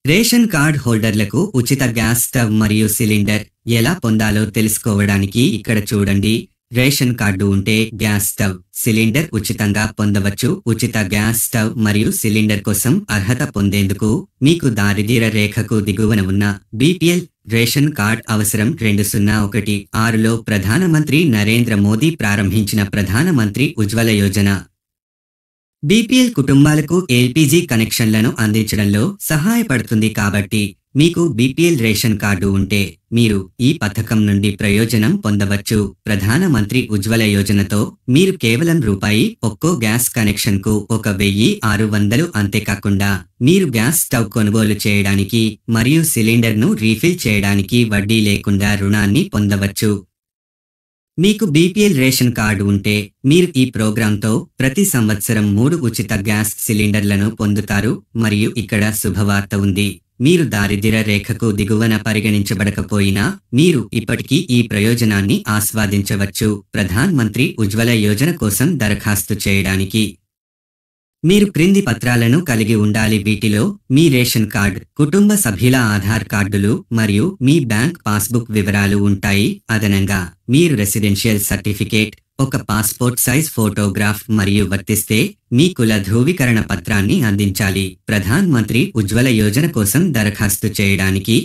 Ration card హోల్డర్లకు ఉచిత gas stove మరియు cylinder ఎలా పొందాలో తెలుసుకోవడానికి ఇక్కడ చూడండి. రేషన్ కార్డు ఉంటే గ్యాస్ స్టవ్, సిలిండర్ ఉచితంగా పొందవచ్చు. ఉచిత గ్యాస్ స్టవ్ మరియు సిలిండర్ కోసం అర్హత పొందేందుకు మీకు దారిద్ర్య రేఖకు దిగువన ఉన్న బీపీఎల్ రేషన్ కార్డ్ అవసరం. 2016లో ప్రధానమంత్రి నరేంద్ర మోదీ ప్రారంభించిన ప్రధానమంత్రి ఉజ్వల యోజన బీపీఎల్ కుటుంబాలకు ఎల్పీజీ కనెక్షన్లను అందించడంలో సహాయపడుతుంది. కాబట్టి మీకు బీపీఎల్ రేషన్ కార్డు ఉంటే మీరు ఈ పథకం నుండి ప్రయోజనం పొందవచ్చు. ప్రధానమంత్రి ఉజ్వల యోజనతో మీరు కేవలం ఒక్కో గ్యాస్ కనెక్షన్కు 1600. అంతేకాకుండా మీరు గ్యాస్ స్టవ్ కొనుగోలు చేయడానికి మరియు సిలిండర్ను రీఫిల్ చేయడానికి వడ్డీ లేకుండా రుణాన్ని పొందవచ్చు. మీకు బీపీఎల్ రేషన్ కార్డు ఉంటే మీరు ఈ ప్రోగ్రాంతో ప్రతి సంవత్సరం 3 ఉచిత గ్యాస్ సిలిండర్లను పొందుతారు. మరియు ఇక్కడ శుభవార్త ఉంది. మీరు దారిద్ర్య రేఖకు దిగువన పరిగణించబడకపోయినా మీరు ఇప్పటికీ ఈ ప్రయోజనాన్ని ఆస్వాదించవచ్చు. ప్రధాన్ మంత్రి ఉజ్వల యోజన కోసం దరఖాస్తు చేయడానికి మీరు క్రింది పత్రాలను కలిగి ఉండాలి. వీటిలో మీ రేషన్ కార్డ్, కుటుంబ సభ్యుల ఆధార్ కార్డులు మరియు మీ బ్యాంక్ పాస్బుక్ వివరాలు ఉంటాయి. అదనంగా మీరు రెసిడెన్షియల్ సర్టిఫికేట్, ఒక పాస్పోర్ట్ సైజ్ ఫోటోగ్రాఫ్ మరియు వర్తిస్తే మీ కుల ధృవీకరణ పత్రాన్ని అందించాలి. ప్రధాన్ మంత్రి ఉజ్వల యోజన కోసం దరఖాస్తు చేయడానికి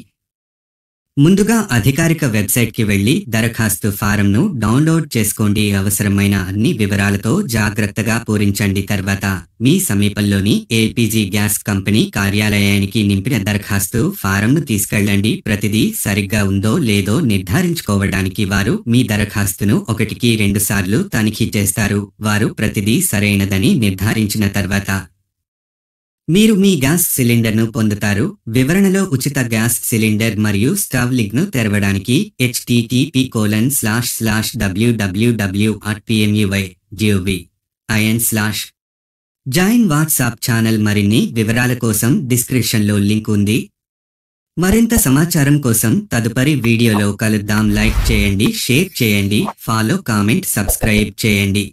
ముందుగా అధికారిక వెబ్సైట్కి వెళ్లి దరఖాస్తు ఫారంను డౌన్లోడ్ చేసుకోండి. అవసరమైన అన్ని వివరాలతో జాగ్రత్తగా పూరించండి. తర్వాత మీ సమీపంలోని ఎల్పీజీ గ్యాస్ కంపెనీ కార్యాలయానికి నింపిన దరఖాస్తు ఫారంను తీసుకెళ్లండి. ప్రతిదీ సరిగ్గా ఉందో లేదో నిర్ధారించుకోవడానికి వారు మీ దరఖాస్తును 1-2 సార్లు తనిఖీ చేస్తారు. వారు ప్రతిదీ సరైనదని నిర్ధారించిన తర్వాత మీరు మీ గ్యాస్ సిలిండర్ను పొందుతారు. వివరణలో ఉచిత గ్యాస్ సిలిండర్ మరియు స్టవ్ లింక్ను తెరవడానికి http://www.pmui.gov.in/ జాయిన్ వాట్సాప్ ఛానల్. మరిన్ని వివరాల కోసం డిస్క్రిప్షన్లో లింక్ ఉంది. మరింత సమాచారం కోసం తదుపరి వీడియోలో కలుద్దాం. లైక్ చేయండి, షేర్ చేయండి, ఫాలో, కామెంట్, సబ్స్క్రైబ్ చేయండి.